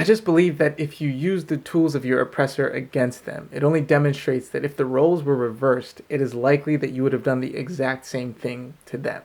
I just believe that if you use the tools of your oppressor against them, it only demonstrates that if the roles were reversed, it is likely that you would have done the exact same thing to them.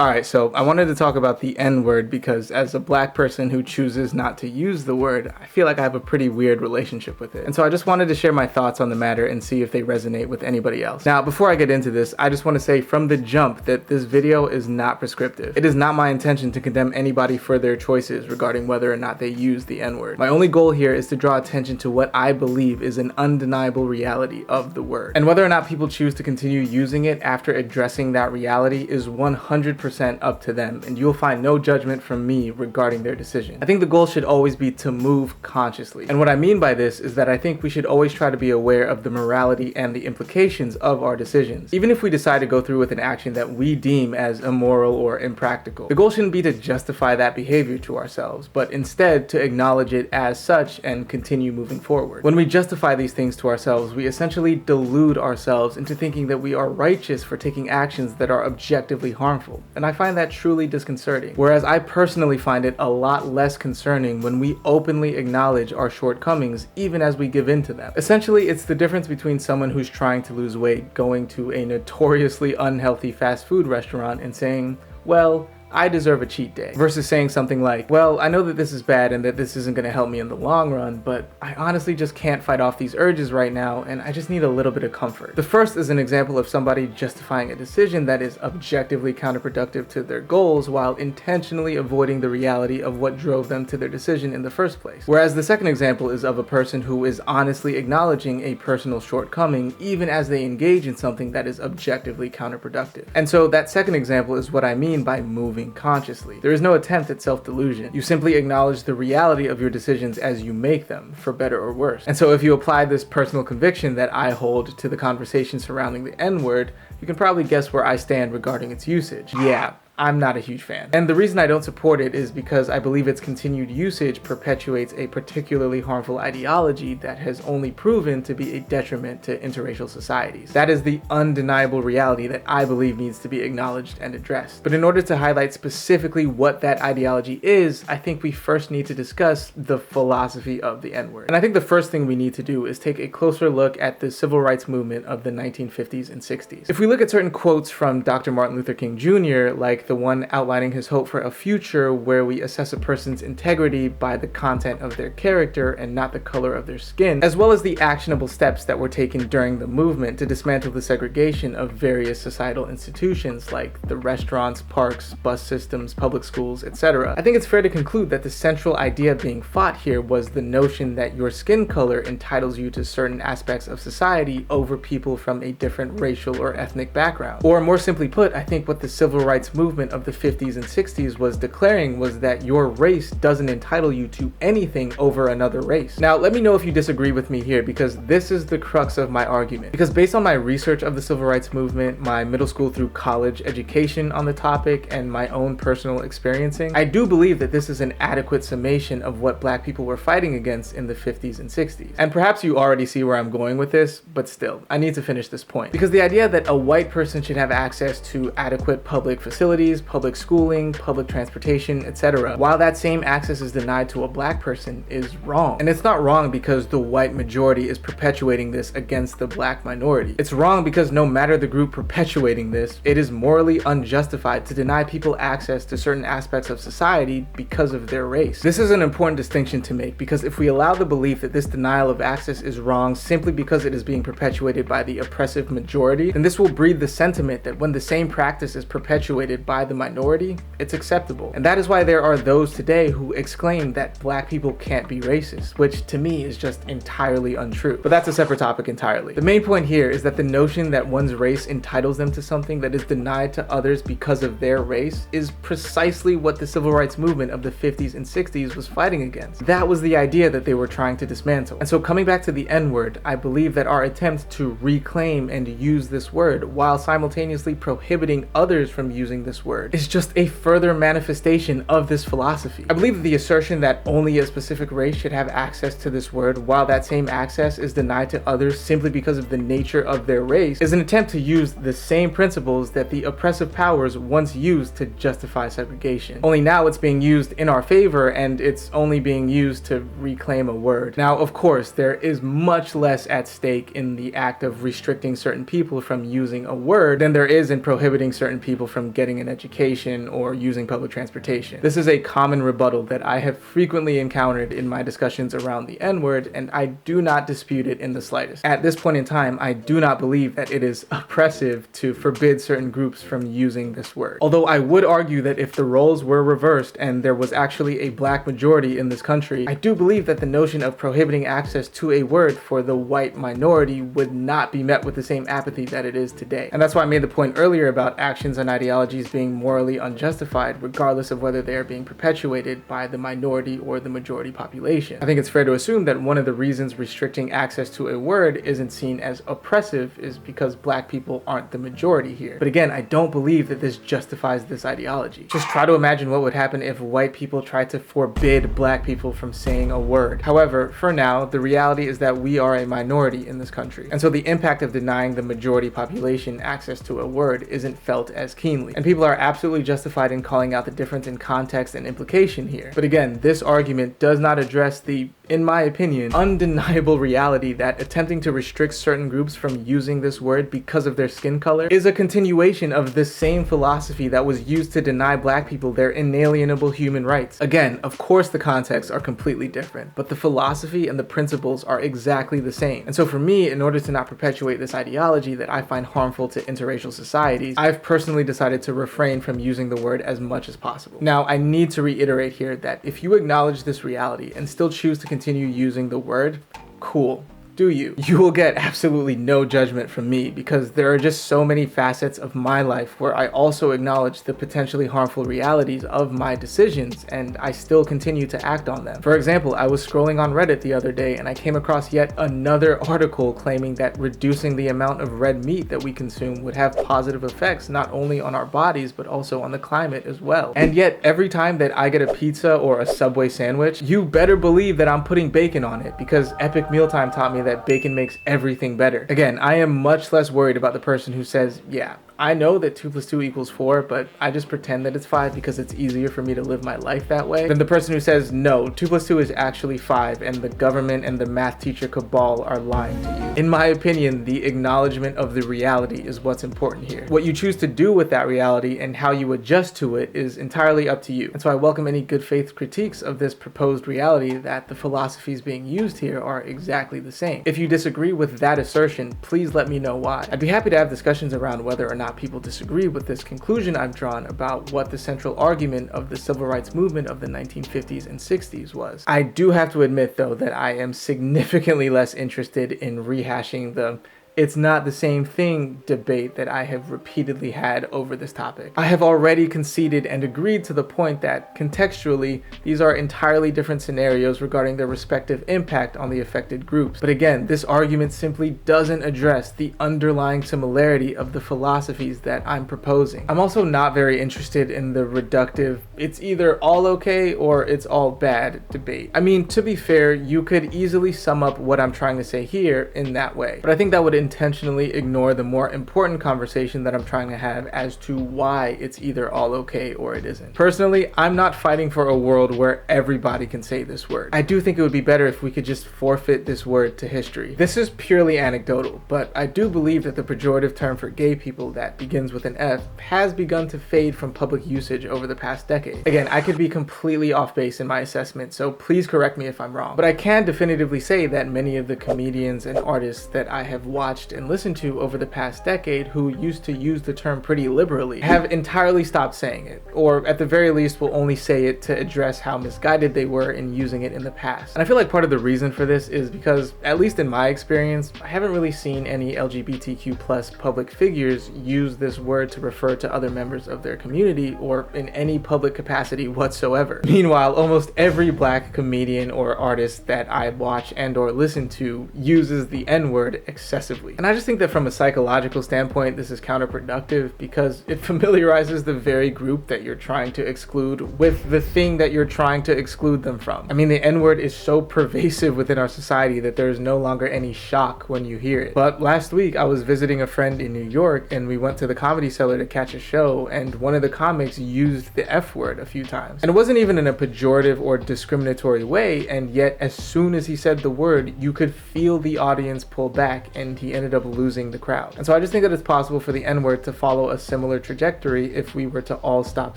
Alright, so I wanted to talk about the N-word because as a black person who chooses not to use the word, I feel like I have a pretty weird relationship with it. And so I just wanted to share my thoughts on the matter and see if they resonate with anybody else. Now, before I get into this, I just want to say from the jump that this video is not prescriptive. It is not my intention to condemn anybody for their choices regarding whether or not they use the N-word. My only goal here is to draw attention to what I believe is an undeniable reality of the word. And whether or not people choose to continue using it after addressing that reality is 100% up to them, and you'll find no judgment from me regarding their decision. I think the goal should always be to move consciously. And what I mean by this is that I think we should always try to be aware of the morality and the implications of our decisions, even if we decide to go through with an action that we deem as immoral or impractical. The goal shouldn't be to justify that behavior to ourselves, but instead to acknowledge it as such and continue moving forward. When we justify these things to ourselves, we essentially delude ourselves into thinking that we are righteous for taking actions that are objectively harmful. And I find that truly disconcerting. Whereas I personally find it a lot less concerning when we openly acknowledge our shortcomings even as we give in to them. Essentially, it's the difference between someone who's trying to lose weight going to a notoriously unhealthy fast food restaurant and saying, well, I deserve a cheat day, versus saying something like, well, I know that this is bad and that this isn't going to help me in the long run, but I honestly just can't fight off these urges right now and I just need a little bit of comfort. The first is an example of somebody justifying a decision that is objectively counterproductive to their goals while intentionally avoiding the reality of what drove them to their decision in the first place. Whereas the second example is of a person who is honestly acknowledging a personal shortcoming even as they engage in something that is objectively counterproductive. And so that second example is what I mean by moving consciously. There is no attempt at self-delusion. You simply acknowledge the reality of your decisions as you make them, for better or worse. And so if you apply this personal conviction that I hold to the conversation surrounding the N-word, you can probably guess where I stand regarding its usage. Yeah, I'm not a huge fan. And the reason I don't support it is because I believe its continued usage perpetuates a particularly harmful ideology that has only proven to be a detriment to interracial societies. That is the undeniable reality that I believe needs to be acknowledged and addressed. But in order to highlight specifically what that ideology is, I think we first need to discuss the philosophy of the N-word. And I think the first thing we need to do is take a closer look at the civil rights movement of the 1950s and 60s. If we look at certain quotes from Dr. Martin Luther King Jr., like the one outlining his hope for a future where we assess a person's integrity by the content of their character and not the color of their skin, as well as the actionable steps that were taken during the movement to dismantle the segregation of various societal institutions like the restaurants, parks, bus systems, public schools, etc. I think it's fair to conclude that the central idea being fought here was the notion that your skin color entitles you to certain aspects of society over people from a different racial or ethnic background. Or more simply put, I think what the civil rights movement of the 50s and 60s was declaring was that your race doesn't entitle you to anything over another race. Now, let me know if you disagree with me here, because this is the crux of my argument. Because based on my research of the civil rights movement, my middle school through college education on the topic, and my own personal experiencing, I do believe that this is an adequate summation of what black people were fighting against in the 50s and 60s. And perhaps you already see where I'm going with this, but still, I need to finish this point. Because the idea that a white person should have access to adequate public facilities, public schooling, public transportation, etc., while that same access is denied to a black person, is wrong. And it's not wrong because the white majority is perpetuating this against the black minority. It's wrong because no matter the group perpetuating this, it is morally unjustified to deny people access to certain aspects of society because of their race. This is an important distinction to make, because if we allow the belief that this denial of access is wrong simply because it is being perpetuated by the oppressive majority, then this will breed the sentiment that when the same practice is perpetuated by the minority, it's acceptable. And that is why there are those today who exclaim that black people can't be racist, which to me is just entirely untrue. But that's a separate topic entirely. The main point here is that the notion that one's race entitles them to something that is denied to others because of their race is precisely what the civil rights movement of the 50s and 60s was fighting against. That was the idea that they were trying to dismantle. And so coming back to the N-word, I believe that our attempt to reclaim and use this word while simultaneously prohibiting others from using this this word is just a further manifestation of this philosophy. I believe that the assertion that only a specific race should have access to this word, while that same access is denied to others simply because of the nature of their race, is an attempt to use the same principles that the oppressive powers once used to justify segregation. Only now it's being used in our favor, and it's only being used to reclaim a word. Now, of course, there is much less at stake in the act of restricting certain people from using a word than there is in prohibiting certain people from getting an education or using public transportation. This is a common rebuttal that I have frequently encountered in my discussions around the N-word, and I do not dispute it in the slightest. At this point in time, I do not believe that it is oppressive to forbid certain groups from using this word. Although I would argue that if the roles were reversed and there was actually a black majority in this country, I do believe that the notion of prohibiting access to a word for the white minority would not be met with the same apathy that it is today. And that's why I made the point earlier about actions and ideologies being morally unjustified, regardless of whether they are being perpetuated by the minority or the majority population. I think it's fair to assume that one of the reasons restricting access to a word isn't seen as oppressive is because black people aren't the majority here. But again, I don't believe that this justifies this ideology. Just try to imagine what would happen if white people tried to forbid black people from saying a word. However, for now, the reality is that we are a minority in this country. And so the impact of denying the majority population access to a word isn't felt as keenly. And people are absolutely justified in calling out the difference in context and implication here. But again, this argument does not address the, in my opinion, undeniable reality that attempting to restrict certain groups from using this word because of their skin color is a continuation of the same philosophy that was used to deny black people their inalienable human rights. Again, of course the contexts are completely different, but the philosophy and the principles are exactly the same. And so for me, in order to not perpetuate this ideology that I find harmful to interracial societies, I've personally decided to refrain from using the word as much as possible. Now, I need to reiterate here that if you acknowledge this reality and still choose to continue using the word, cool. Do you? You will get absolutely no judgment from me because there are just so many facets of my life where I also acknowledge the potentially harmful realities of my decisions and I still continue to act on them. For example, I was scrolling on Reddit the other day and I came across yet another article claiming that reducing the amount of red meat that we consume would have positive effects not only on our bodies but also on the climate as well. And yet every time that I get a pizza or a Subway sandwich, you better believe that I'm putting bacon on it because Epic Mealtime taught me that bacon makes everything better. Again, I am much less worried about the person who says, yeah, I know that 2 + 2 = 4, but I just pretend that it's 5 because it's easier for me to live my life that way, than the person who says, no, 2 + 2 is actually 5 and the government and the math teacher cabal are lying to you. In my opinion, the acknowledgement of the reality is what's important here. What you choose to do with that reality and how you adjust to it is entirely up to you. And so I welcome any good faith critiques of this proposed reality that the philosophies being used here are exactly the same. If you disagree with that assertion, please let me know why. I'd be happy to have discussions around whether or not people disagree with this conclusion I've drawn about what the central argument of the civil rights movement of the 1950s and 60s was. I do have to admit though that I am significantly less interested in rehashing the "it's not the same thing" debate that I have repeatedly had over this topic. I have already conceded and agreed to the point that contextually these are entirely different scenarios regarding their respective impact on the affected groups. But again, this argument simply doesn't address the underlying similarity of the philosophies that I'm proposing. I'm also not very interested in the reductive "it's either all okay or it's all bad" debate. I mean, to be fair, you could easily sum up what I'm trying to say here in that way, but I think that would intentionally ignore the more important conversation that I'm trying to have as to why it's either all okay or it isn't. Personally, I'm not fighting for a world where everybody can say this word. I do think it would be better if we could just forfeit this word to history. This is purely anecdotal, but I do believe that the pejorative term for gay people that begins with an F has begun to fade from public usage over the past decade. Again, I could be completely off base in my assessment, so please correct me if I'm wrong. But I can definitively say that many of the comedians and artists that I have watched and listened to over the past decade who used to use the term pretty liberally have entirely stopped saying it, or at the very least will only say it to address how misguided they were in using it in the past. And I feel like part of the reason for this is because, at least in my experience, I haven't really seen any LGBTQ+ public figures use this word to refer to other members of their community or in any public capacity whatsoever. Meanwhile, almost every black comedian or artist that I watch and or listen to uses the N-word excessively effectively. And I just think that from a psychological standpoint, this is counterproductive because it familiarizes the very group that you're trying to exclude with the thing that you're trying to exclude them from. I mean, the N-word is so pervasive within our society that there is no longer any shock when you hear it. But last week I was visiting a friend in New York and we went to the Comedy Cellar to catch a show, and one of the comics used the F word a few times. And it wasn't even in a pejorative or discriminatory way, and yet as soon as he said the word, you could feel the audience pull back and he ended up losing the crowd. And so I just think that it's possible for the N-word to follow a similar trajectory if we were to all stop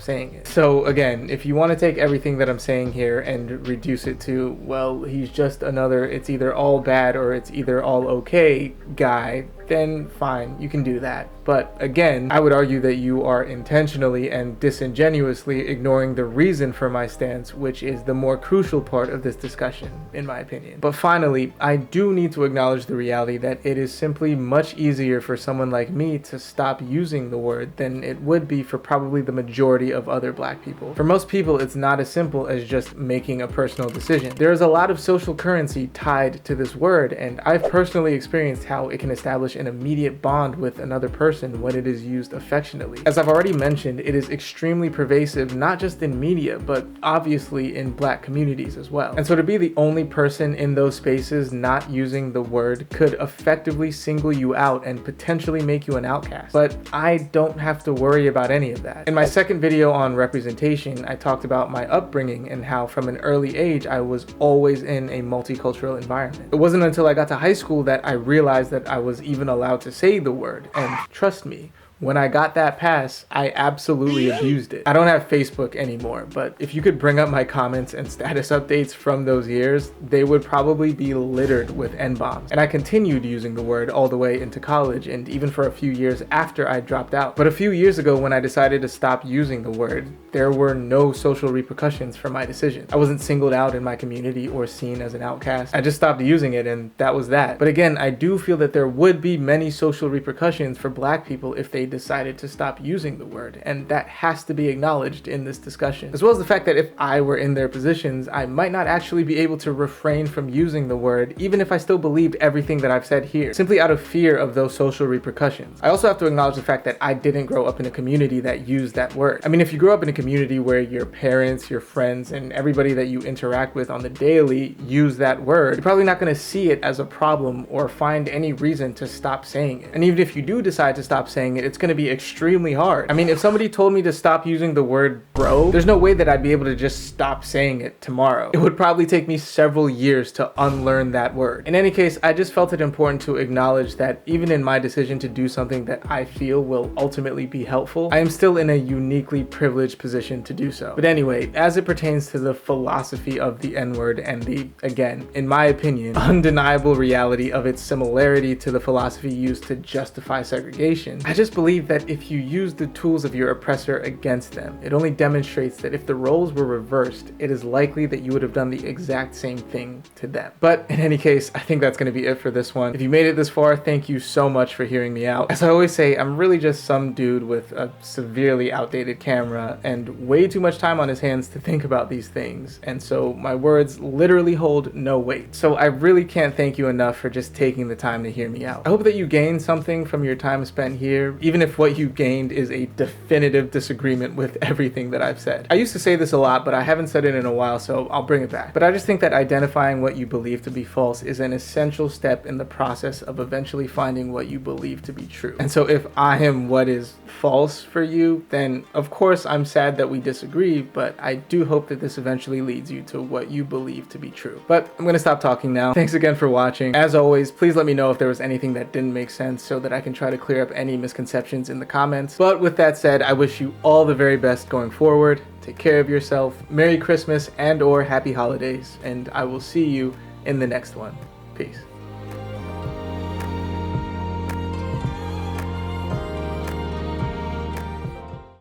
saying it. So again, if you want to take everything that I'm saying here and reduce it to, well, he's just another it's either all bad or it's either all okay guy, then fine, you can do that. But again, I would argue that you are intentionally and disingenuously ignoring the reason for my stance, which is the more crucial part of this discussion, in my opinion. But finally, I do need to acknowledge the reality that it is simply much easier for someone like me to stop using the word than it would be for probably the majority of other Black people. For most people, it's not as simple as just making a personal decision. There is a lot of social currency tied to this word, and I've personally experienced how it can establish an immediate bond with another person when it is used affectionately. As I've already mentioned, it is extremely pervasive, not just in media, but obviously in Black communities as well. And so to be the only person in those spaces not using the word could effectively single you out and potentially make you an outcast. But I don't have to worry about any of that. In my second video on representation, I talked about my upbringing and how from an early age I was always in a multicultural environment. It wasn't until I got to high school that I realized that I was even allowed to say the word, and trust me, when I got that pass, I absolutely abused it. I don't have Facebook anymore, but if you could bring up my comments and status updates from those years, they would probably be littered with N-bombs. And I continued using the word all the way into college and even for a few years after I dropped out. But a few years ago, when I decided to stop using the word, there were no social repercussions for my decision. I wasn't singled out in my community or seen as an outcast. I just stopped using it and that was that. But again, I do feel that there would be many social repercussions for Black people if they decided to stop using the word, and that has to be acknowledged in this discussion, as well as the fact that if I were in their positions, I might not actually be able to refrain from using the word even if I still believed everything that I've said here, simply out of fear of those social repercussions. I also have to acknowledge the fact that I didn't grow up in a community that used that word. I mean, if you grow up in a community where your parents, your friends, and everybody that you interact with on the daily use that word, you're probably not going to see it as a problem or find any reason to stop saying it. And even if you do decide to stop saying it, it's going to be extremely hard. I mean, if somebody told me to stop using the word bro, there's no way that I'd be able to just stop saying it tomorrow. It would probably take me several years to unlearn that word. In any case, I just felt it important to acknowledge that even in my decision to do something that I feel will ultimately be helpful, I am still in a uniquely privileged position to do so. But anyway, as it pertains to the philosophy of the N-word and the, again, in my opinion, undeniable reality of its similarity to the philosophy used to justify segregation, I just believe that if you use the tools of your oppressor against them, it only demonstrates that if the roles were reversed, it is likely that you would have done the exact same thing to them. But in any case, I think that's going to be it for this one. If you made it this far, thank you so much for hearing me out. As I always say, I'm really just some dude with a severely outdated camera and way too much time on his hands to think about these things. And so my words literally hold no weight. So I really can't thank you enough for just taking the time to hear me out. I hope that you gained something from your time spent here, even if what you gained is a definitive disagreement with everything that I've said. I used to say this a lot, but I haven't said it in a while, so I'll bring it back. But I just think that identifying what you believe to be false is an essential step in the process of eventually finding what you believe to be true. And so if I am what is false for you, then of course I'm sad that we disagree, but I do hope that this eventually leads you to what you believe to be true. But I'm gonna stop talking now. Thanks again for watching. As always, please let me know if there was anything that didn't make sense so that I can try to clear up any misconceptions in the comments. But with that said, I wish you all the very best going forward. Take care of yourself. Merry Christmas and/or Happy Holidays, and I will see you in the next one. Peace.